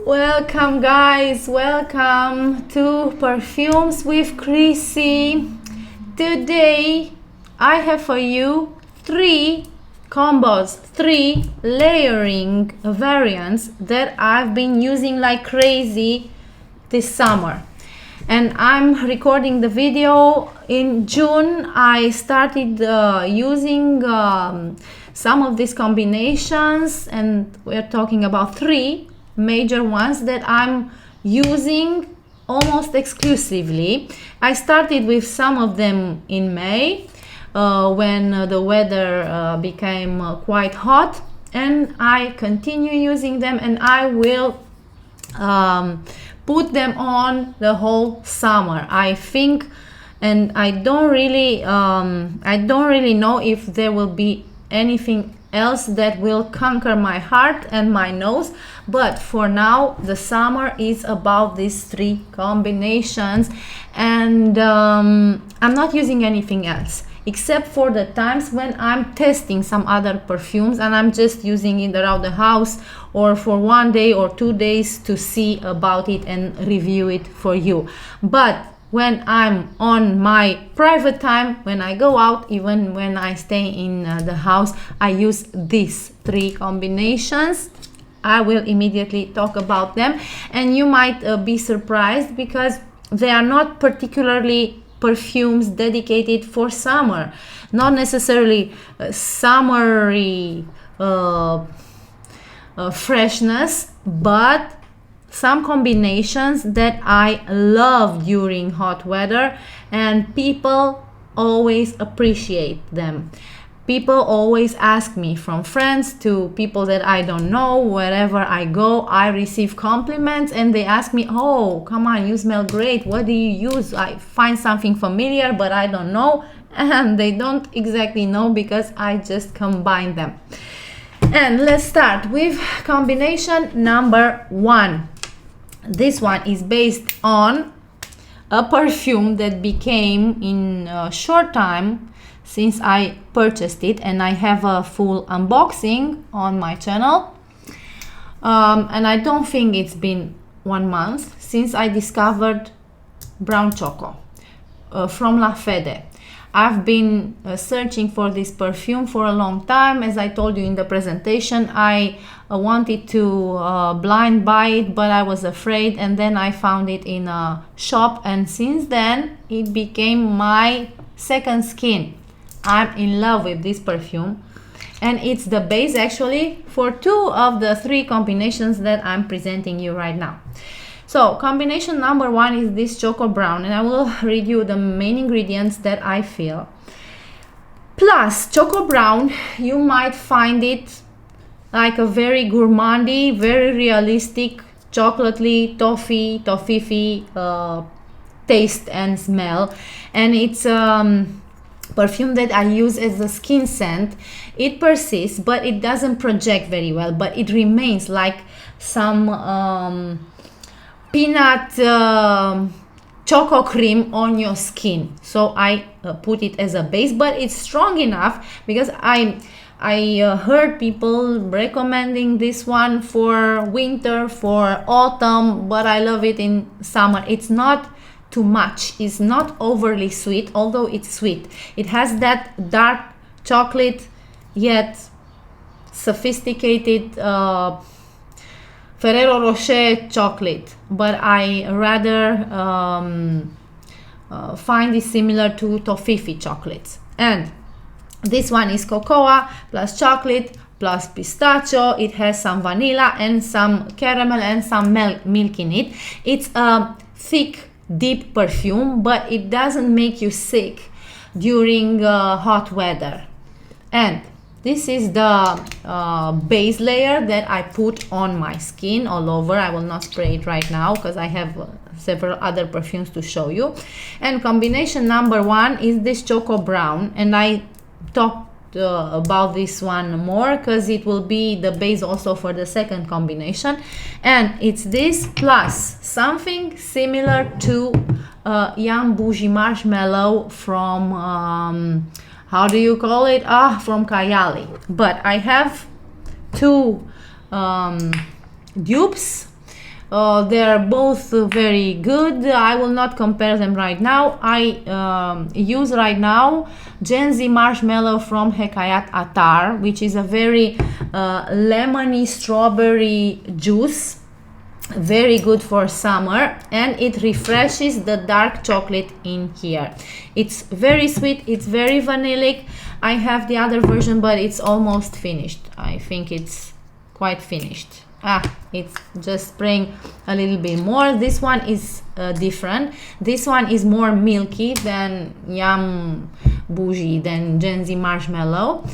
Welcome guys, welcome to Perfumes with Chrissy. Today I have for you three combos, three layering variants that I've been using like crazy this summer. And I'm recording the video in June. I started using some of these combinations, and we're talking about three major ones that I'm using almost exclusively. I started with some of them in May when the weather became quite hot, and I continue using them, and I will put them on the whole summer, I think. And I don't really know if there will be anything else that will conquer my heart and my nose, but for now the summer is about these three combinations, and I'm not using anything else except for the times when I'm testing some other perfumes and I'm just using it around the house or for 1 day or 2 days to see about it and review it for you. But when I'm on my private time, when I go out, even when I stay in the house, I use these three combinations. I will immediately talk about them, and you might be surprised because they are not particularly perfumes dedicated for summer, not necessarily summery freshness, but some combinations that I love during hot weather, and people always appreciate them. People always ask me, from friends to people that I don't know, wherever I go, I receive compliments, and they ask me, oh, come on, you smell great. What do you use? I find something familiar, but I don't know. And they don't exactly know because I just combine them. And let's start with combination number one. This one is based on a perfume that became in a short time since I purchased it, and I have a full unboxing on my channel. And I don't think it's been 1 month since I discovered Brown Choco from La Fede. I've been searching for this perfume for a long time. As I told you in the presentation, I wanted to blind buy it, but I was afraid, and then I found it in a shop, and since then it became my second skin. I'm in love with this perfume, and it's the base actually for 2 of the 3 combinations that I'm presenting you right now. So combination number 1 is this Choco Brown, and I will read you the main ingredients that I feel. Plus Choco Brown, you might find it like a very gourmandy, very realistic, chocolatey, toffee taste and smell, and it's perfume that I use as a skin scent. It persists, but it doesn't project very well, but it remains like some peanut choco cream on your skin. So I put it as a base, but it's strong enough because I heard people recommending this one for winter, for autumn, but I love it in summer. It's not too much, it's not overly sweet, although it's sweet. It has that dark chocolate yet sophisticated Ferrero Rocher chocolate, but I rather find it similar to toffee chocolates. And this one is cocoa plus chocolate plus pistachio. It has some vanilla and some caramel and some milk in it. It's a thick, deep perfume, but it doesn't make you sick during hot weather. And this is the base layer that I put on my skin all over. I will not spray it right now because I have several other perfumes to show you. And combination number 1 is this Choco Brown, and I talked about this one more because it will be the base also for the second combination. And it's this plus something similar to Young Bougie Marshmallow from how do you call it? From Kayali. But I have 2 dupes They're both very good. I will not compare them right now. I use right now Gen Z Marshmallow from Hekayat Atar, which is a very lemony strawberry juice, very good for summer, and it refreshes the dark chocolate in here. It's very sweet, it's very vanillic. I have the other version, but it's almost finished. I think it's quite finished. It's just spraying a little bit more. This one is different. This one is more milky than Yum Bougie, than Gen Z Marshmallow.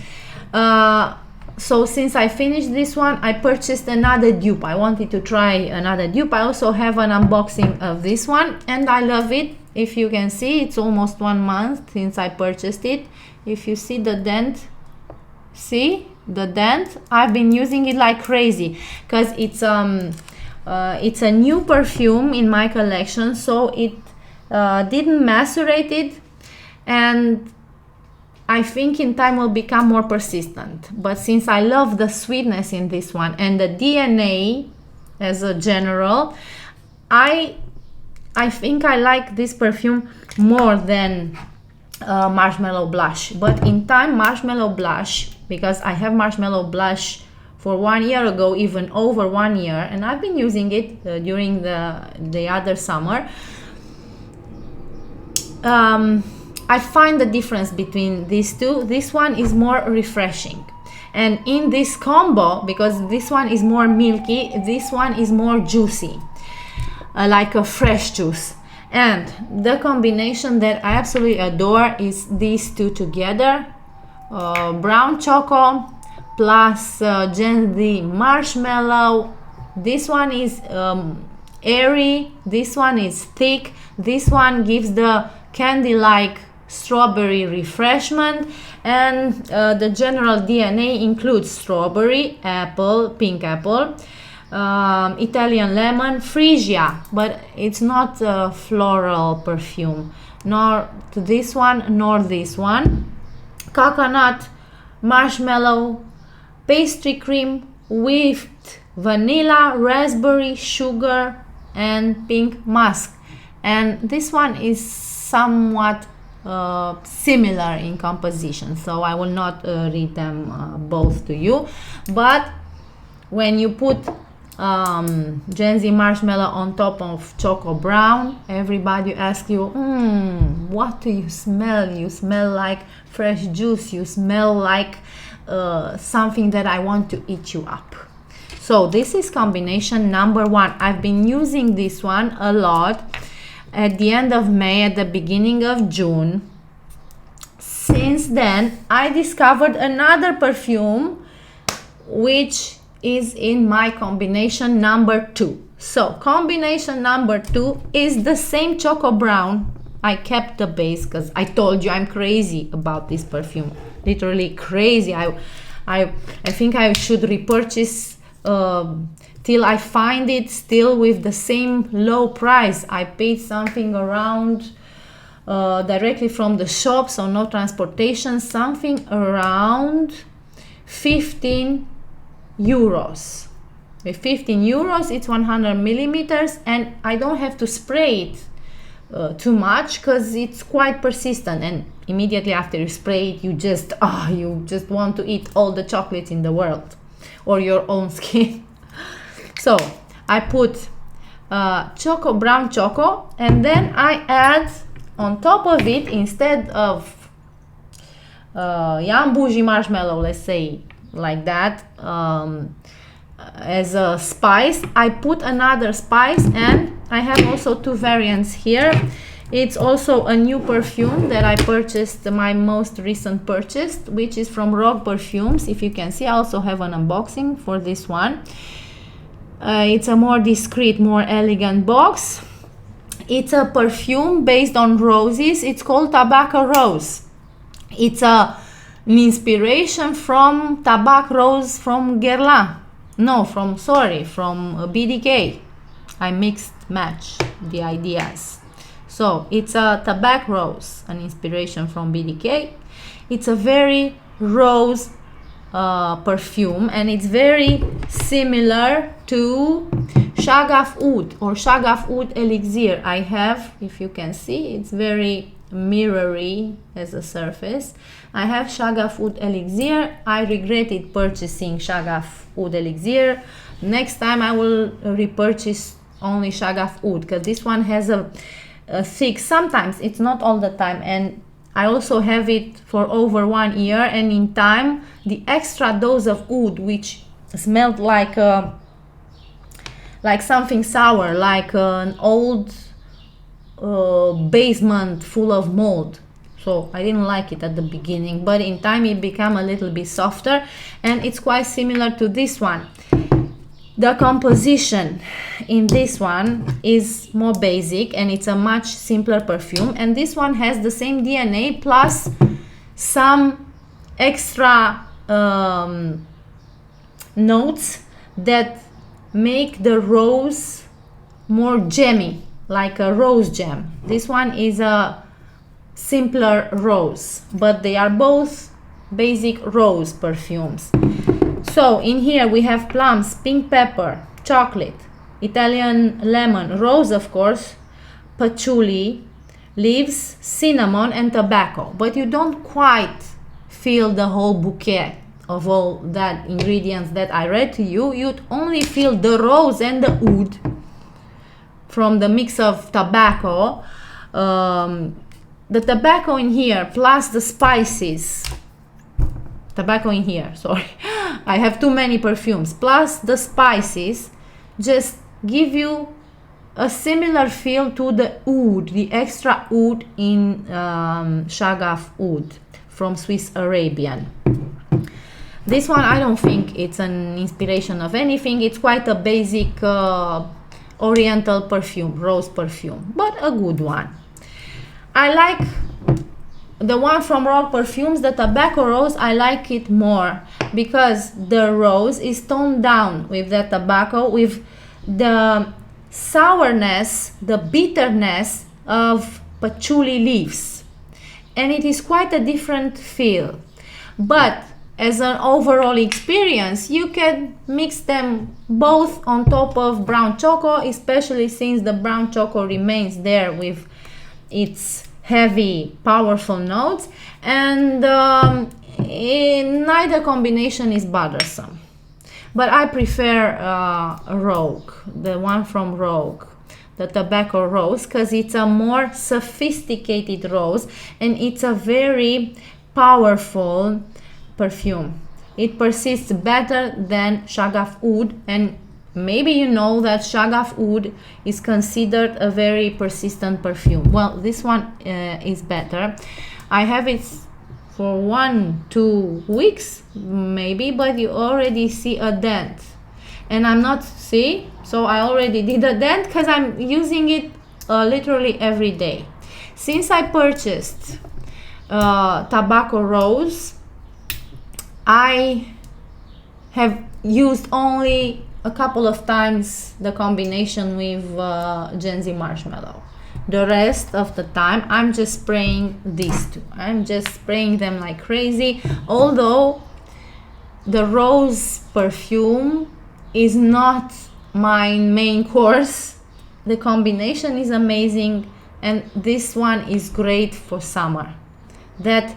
So since I finished this one, I purchased another dupe. I wanted to try another dupe. I also have an unboxing of this one, and I love it. If you can see, it's almost 1 month since I purchased it. If you see the dent, see the dent? I've been using it like crazy because it's a new perfume in my collection, so it didn't macerate it, and I think in time will become more persistent. But since I love the sweetness in this one and the DNA as a general, I think I like this perfume more than Marshmallow Blush. But in time, Marshmallow Blush, because I have Marshmallow Blush for 1 year ago, even over 1 year, and I've been using it during the other summer. I find the difference between these two. This one is more refreshing, and in this combo, because this one is more milky, this one is more juicy, like a fresh juice. And the combination that I absolutely adore is these two together, brown choco plus Gen Z Marshmallow. This one is airy, this one is thick, this one gives the candy-like strawberry refreshment, and the general DNA includes strawberry, apple, pink apple, Italian lemon, freesia, but it's not a floral perfume, nor this one nor this one, coconut, marshmallow, pastry cream, whipped vanilla, raspberry, sugar, and pink musk. And this one is somewhat similar in composition, so I will not read them both to you. But when you put Gen Z Marshmallow on top of Choco Brown, everybody asks you, what do you smell? You smell like fresh juice, you smell like something that I want to eat you up. So this is combination number 1. I've been using this one a lot at the end of May, at the beginning of June. Since then, I discovered another perfume which is in my combination number 2. So combination number 2 is the same Choco Brown. I kept the base because I told you I'm crazy about this perfume, literally crazy. I think I should repurchase till I find it still with the same low price. I paid something around directly from the shop, so no transportation, something around 15 euros. With 15 euros, it's 100 milliliters, and I don't have to spray it too much because it's quite persistent, and immediately after you spray it, you just want to eat all the chocolates in the world or your own skin. So I put Choco Brown Choco, and then I add on top of it, instead of Yum Bougie Marshmallow, let's say like that, as a spice, I put another spice, and I have also 2 variants here. It's also a new perfume that I purchased, my most recent purchase, which is from Rogue Perfumes. If you can see, I also have an unboxing for this one. It's a more discreet, more elegant box. It's a perfume based on roses. It's called Tobacco Rose. It's an inspiration from Tobacco Rose from Guerlain. No, from BDK. I match the ideas. So it's a Tobacco Rose, an inspiration from BDK. It's a very rose perfume, and it's very similar to Shagaf Oud or Shagaf Oud Elixir. I have, if you can see, it's very mirrory as a surface. I have Shagaf Oud Elixir. I regretted purchasing Shagaf Oud Elixir. Next time I will repurchase only Shagaf Oud, because this one has a thick, sometimes it's not all the time, and I also have it for over 1 year, and in time the extra dose of oud, which smelled like something sour, like an old basement full of mold. So I didn't like it at the beginning, but in time it became a little bit softer, and it's quite similar to this one. The composition in this one is more basic, and it's a much simpler perfume, and this one has the same DNA plus some extra notes that make the rose more jammy, like a rose jam. This one is a simpler rose, but they are both basic rose perfumes. So in here we have plums, pink pepper, chocolate, Italian lemon, rose of course, patchouli, leaves, cinnamon and tobacco. But you don't quite feel the whole bouquet of all that ingredients that I read to you. You'd only feel the rose and the oud from the mix of tobacco. The tobacco in here plus the spices. Tobacco in here, sorry. I have too many perfumes. Plus the spices just give you a similar feel to the oud, the extra oud in Shagaf Oud from Swiss Arabian. This one I don't think it's an inspiration of anything. It's quite a basic oriental perfume, rose perfume, but a good one. I like the one from Rock Perfumes, the tobacco rose. I like it more because the rose is toned down with the tobacco, with the sourness, the bitterness of patchouli leaves, and it is quite a different feel. But as an overall experience, you can mix them both on top of brown choco, especially since the brown choco remains there with its heavy, powerful notes, and neither combination is bothersome. But I prefer Rogue, the one from Rogue, the tobacco rose, because it's a more sophisticated rose and it's a very powerful perfume. It persists better than Shagaf Oud, and maybe you know that Shagaf Oud is considered a very persistent perfume. Well, this one is better. I have it for 1-2 weeks maybe, but you already see a dent, and I'm not, see, so I already did a dent because I'm using it literally every day. Since I purchased tobacco rose, I have used only a couple of times the combination with Gen Z Marshmallow. The rest of the time I'm just spraying these two. I'm just spraying them like crazy. Although the rose perfume is not my main course, the combination is amazing, and this one is great for summer. That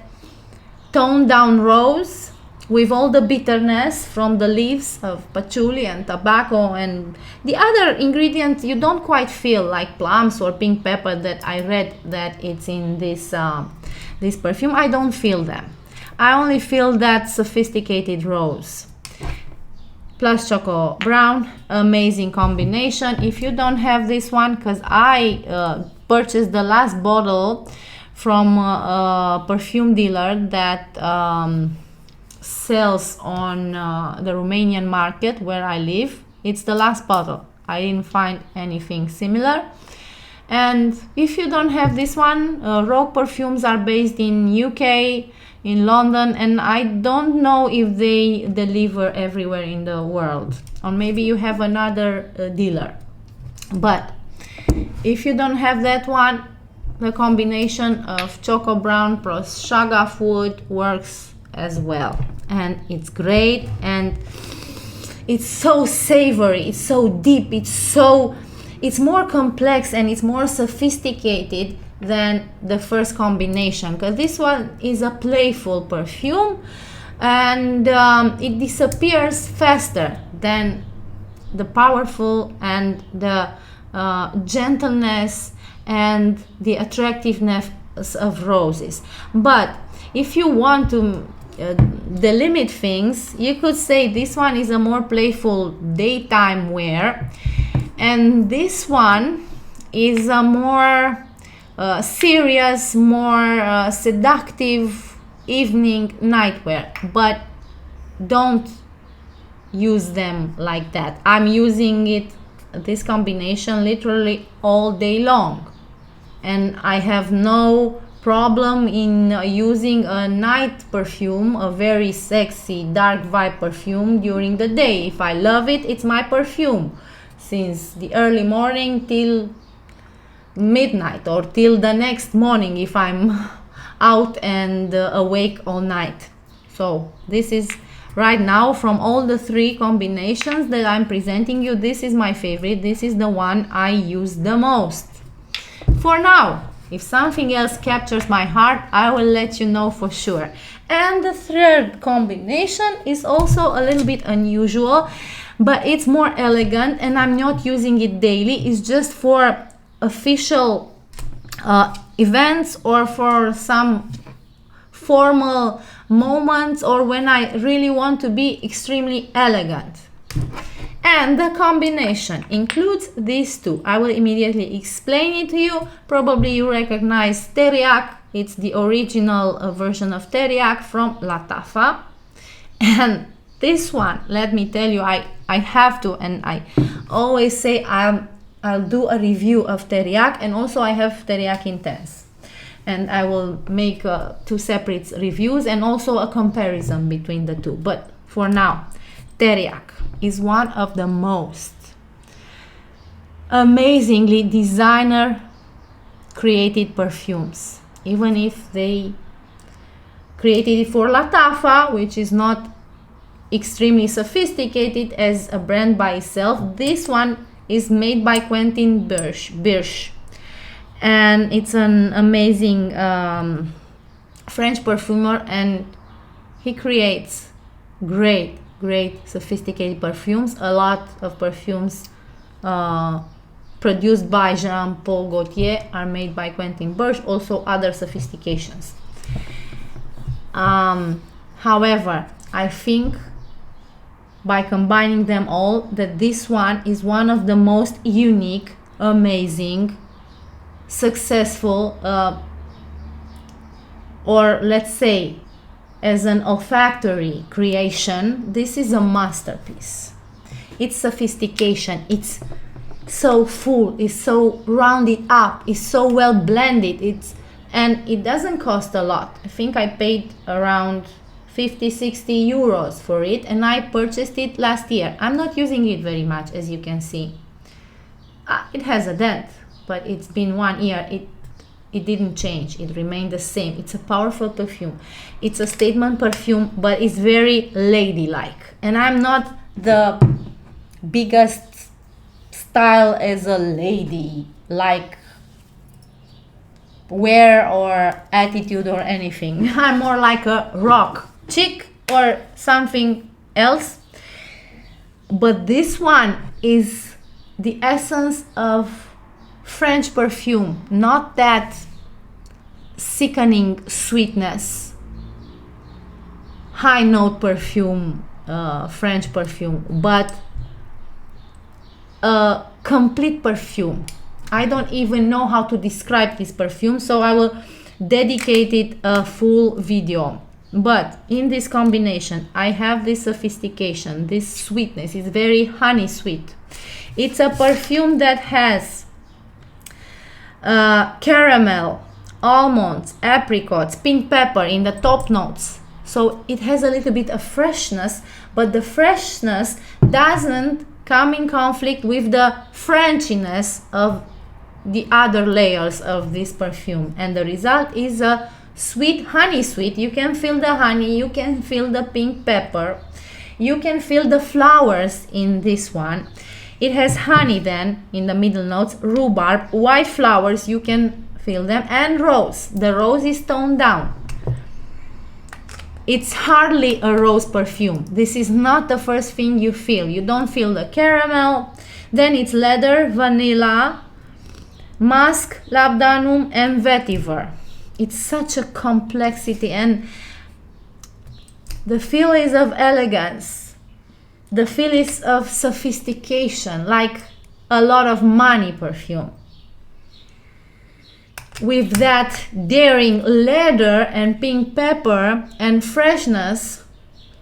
toned down rose with all the bitterness from the leaves of patchouli and tobacco and the other ingredients you don't quite feel, like plums or pink pepper that I read that it's in this this perfume. I don't feel them. I only feel that sophisticated rose plus choco brown. Amazing combination. If you don't have this one, because I purchased the last bottle from a perfume dealer that sells on the Romanian market where I live. It's the last bottle. I didn't find anything similar. And if you don't have this one, Rogue Perfumes are based in UK, in London, and I don't know if they deliver everywhere in the world, or maybe you have another dealer. But if you don't have that one, the combination of Choco Brown plus Shagaf Oud works as well, and it's great, and it's so savory, it's so deep, it's more complex and it's more sophisticated than the first combination, because this one is a playful perfume, and it disappears faster than the powerful and the gentleness and the attractiveness of roses. But if you want to delimit things, you could say this one is a more playful daytime wear, and this one is a more serious, more seductive evening nightwear. But don't use them like that. I'm using this combination literally all day long, and I have no problem in using a night perfume, a very sexy dark vibe perfume, during the day. If I love it, it's my perfume since the early morning till midnight, or till the next morning if I'm out and awake all night. So this is, right now, from all the three combinations that I'm presenting you, this is my favorite. This is the one I use the most for now. If something else captures my heart, I will let you know for sure. And the third combination is also a little bit unusual, but it's more elegant, and I'm not using it daily. It's just for official events, or for some formal moments, or when I really want to be extremely elegant. And the combination includes these two. I will immediately explain it to you. Probably you recognize Teriaq. It's the original version of Teriaq from Latafa. And this one, let me tell you, I have to, and I always say I'll do a review of Teriaq, and also I have Teriaq Intense. And I will make two separate reviews and also a comparison between the two. But for now, Teriaq is one of the most amazingly designer created perfumes. Even if they created it for Latafa, which is not extremely sophisticated as a brand by itself, this one is made by Quentin Birch. And it's an amazing French perfumer, and he creates great sophisticated perfumes. A lot of perfumes produced by Jean Paul Gaultier are made by Quentin Birch, also other sophistications. However, I think by combining them all, that this one is one of the most unique, amazing, successful, or let's say, as an olfactory creation, this is a masterpiece. It's sophistication, it's so full, it's so rounded up, it's so well blended, and it doesn't cost a lot. I think I paid around 50-60 euros for it, and I purchased it last year. I'm not using it very much, as you can see. It has a dent, but it's been 1 year. It didn't change, it remained the same. It's a powerful perfume. It's a statement perfume, but it's very ladylike. And I'm not the biggest style as a lady, like wear or attitude or anything. I'm more like a rock chick or something else. But this one is the essence of French perfume, not that sickening sweetness, high note perfume, French perfume, but a complete perfume. I don't even know how to describe this perfume, so I will dedicate it a full video. But in this combination, I have this sophistication, this sweetness. It's very honey sweet. It's a perfume that has caramel, almonds, apricots, pink pepper in the top notes. So it has a little bit of freshness, but the freshness doesn't come in conflict with the Frenchiness of the other layers of this perfume. And the result is a sweet honey sweet. You can feel the honey, you can feel the pink pepper. You can feel the flowers in this one. It has honey then in the middle notes, rhubarb, white flowers, you can feel them, and rose. The rose is toned down. It's hardly a rose perfume. This is not the first thing you feel. You don't feel the caramel. Then it's leather, vanilla, musk, labdanum, and vetiver. It's such a complexity, and the feel is of elegance. The feel is of sophistication, like a lot of money perfume. With that daring leather and pink pepper and freshness,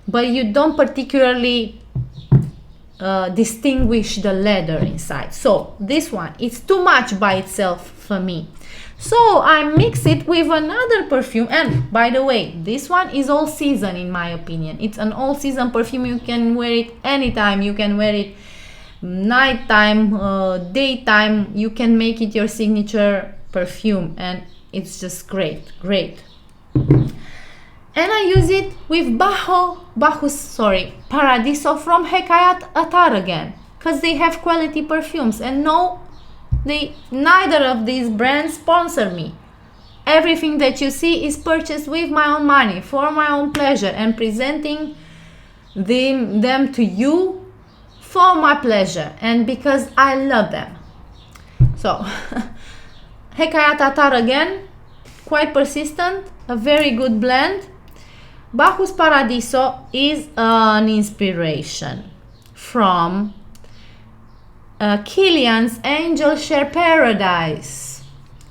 but you don't particularly distinguish the leather inside. So this one, it's too much by itself for me. So I mix it with another perfume, and by the way, this one is all season in my opinion. It's an all season perfume. You can wear it anytime. You can wear it nighttime, daytime. You can make it your signature perfume, and it's just great. And I use it with Paradiso from Hekayat Attar again, because they have quality perfumes, and neither of these brands sponsor me. Everything that you see is purchased with my own money, for my own pleasure, and presenting them to you for my pleasure and because I love them. So Hekayat Attar again, quite persistent, a very good blend. Bacchus Paradiso is an inspiration from Kilian's Angel Share Paradise.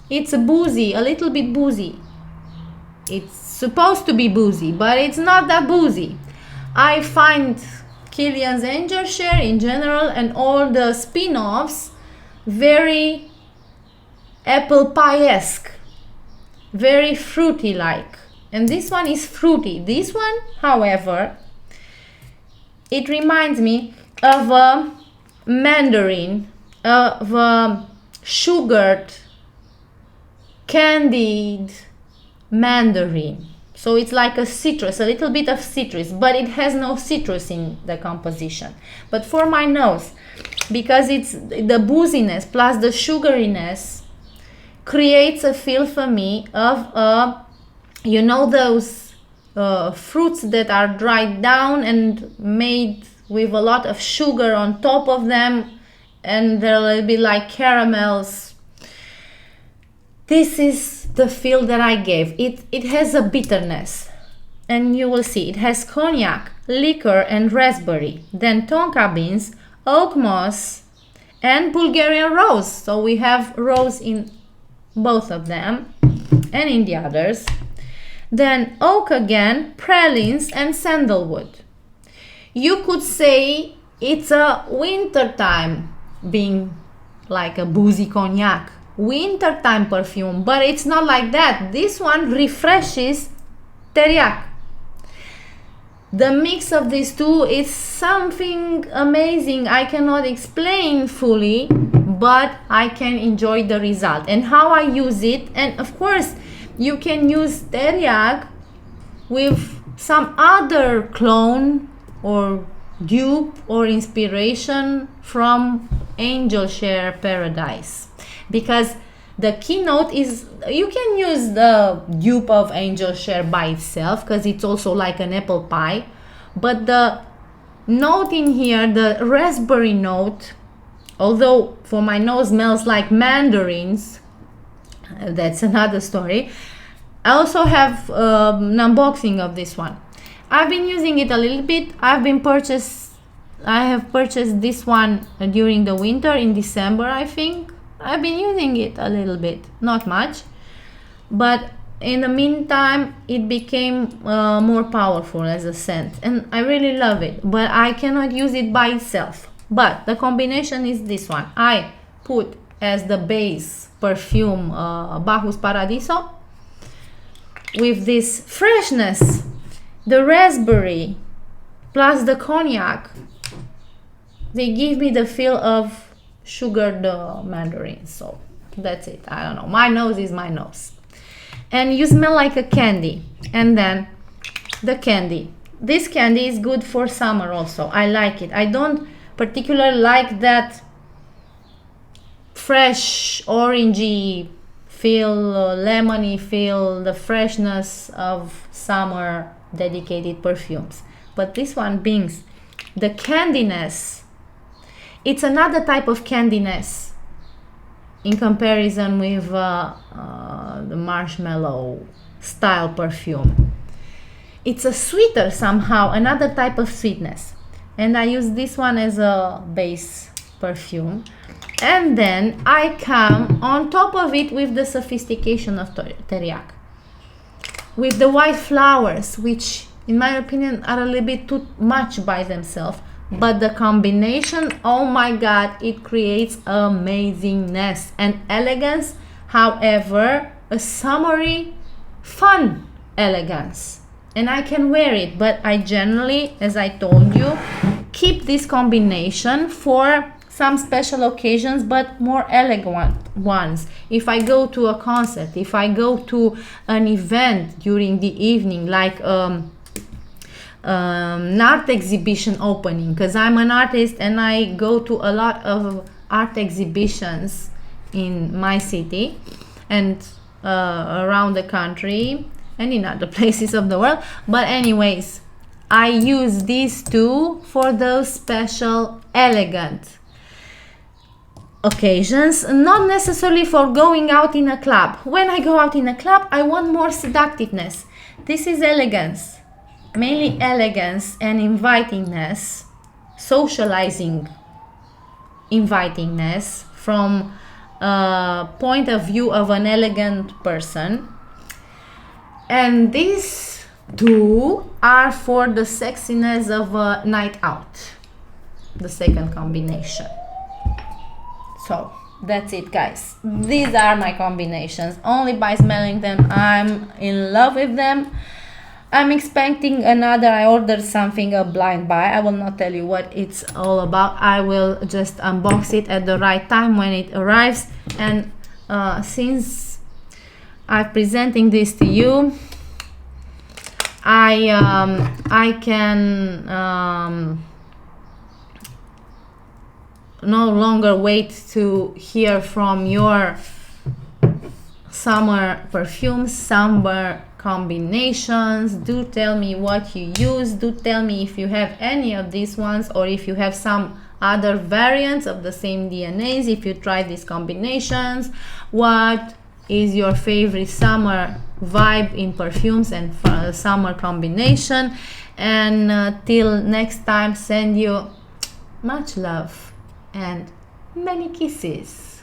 It's a little bit boozy. It's supposed to be boozy, but it's not that boozy. I find Kilian's Angel Share in general and all the spin-offs very apple pie-esque, very fruity like, and this one is fruity. This one, however, it reminds me of a mandarin, of a sugared, candied mandarin. So it's like a citrus, a little bit of citrus, but it has no citrus in the composition. But for my nose, because it's the booziness plus the sugariness, creates a feel for me of those fruits that are dried down and made with a lot of sugar on top of them, and they're a little bit like caramels. This is the feel that I gave. It has a bitterness, and you will see it has cognac, liquor, and raspberry, then tonka beans, oak moss, and Bulgarian rose. So we have rose in both of them and in the others. Then oak again, pralines, and sandalwood. You could say it's a wintertime, being like a boozy cognac, wintertime perfume, but it's not like that. This one refreshes Teriaq. The mix of these two is something amazing. I cannot explain fully, but I can enjoy the result and how I use it. And of course, you can use Teriaq with some other clone or dupe or inspiration from Angel Share Paradise, because the keynote is, you can use the dupe of Angel Share by itself because it's also like an apple pie, but the note in here, the raspberry note, although for my nose smells like mandarins, that's another story. I also have an unboxing of this one. I've been using it a little bit. I have purchased this one during the winter in December, I think. I've been using it a little bit, not much, but in the meantime it became more powerful as a scent, and I really love it, but I cannot use it by itself. But the combination is this one. I put as the base perfume Bacchus Paradiso with this freshness, the raspberry plus the cognac. They give me the feel of sugared mandarin. So that's it. I don't know, my nose is my nose, and you smell like a candy. And then the candy, this candy is good for summer also. I like it. I don't particularly like that fresh orangey feel, lemony feel, the freshness of summer dedicated perfumes. But this one brings the candiness. It's another type of candiness in comparison with the Marshmallow style perfume. It's a sweeter somehow, another type of sweetness. And I use this one as a base perfume. And then I come on top of it with the sophistication of Teriaq. With the white flowers, which in my opinion are a little bit too much by themselves. But the combination, oh my god, it creates amazingness and elegance. However, a summery, fun elegance. And I can wear it, but I generally, as I told you, keep this combination for some special occasions, but more elegant ones. If I go to a concert, if I go to an event during the evening, like an art exhibition opening, because I'm an artist and I go to a lot of art exhibitions in my city and around the country and in other places of the world. But anyways, I use these two for those special elegant occasions, not necessarily for going out in a club. When I go out in a club, I want more seductiveness. This is elegance, mainly elegance and invitingness, socializing invitingness from a point of view of an elegant person. And these two are for the sexiness of a night out, the second combination. So that's it, guys. These are my combinations. Only by smelling them, I'm in love with them. I'm expecting another. I ordered something, a blind buy. I will not tell you what it's all about. I will just unbox it at the right time when it arrives. And since I'm presenting this to you, I can no longer wait to hear from your summer perfumes, summer combinations. Do tell me what you use. Do tell me if you have any of these ones, or if you have some other variants of the same DNAs, if you tried these combinations. What is your favorite summer vibe in perfumes and summer combination? And till next time, send you much love and many kisses.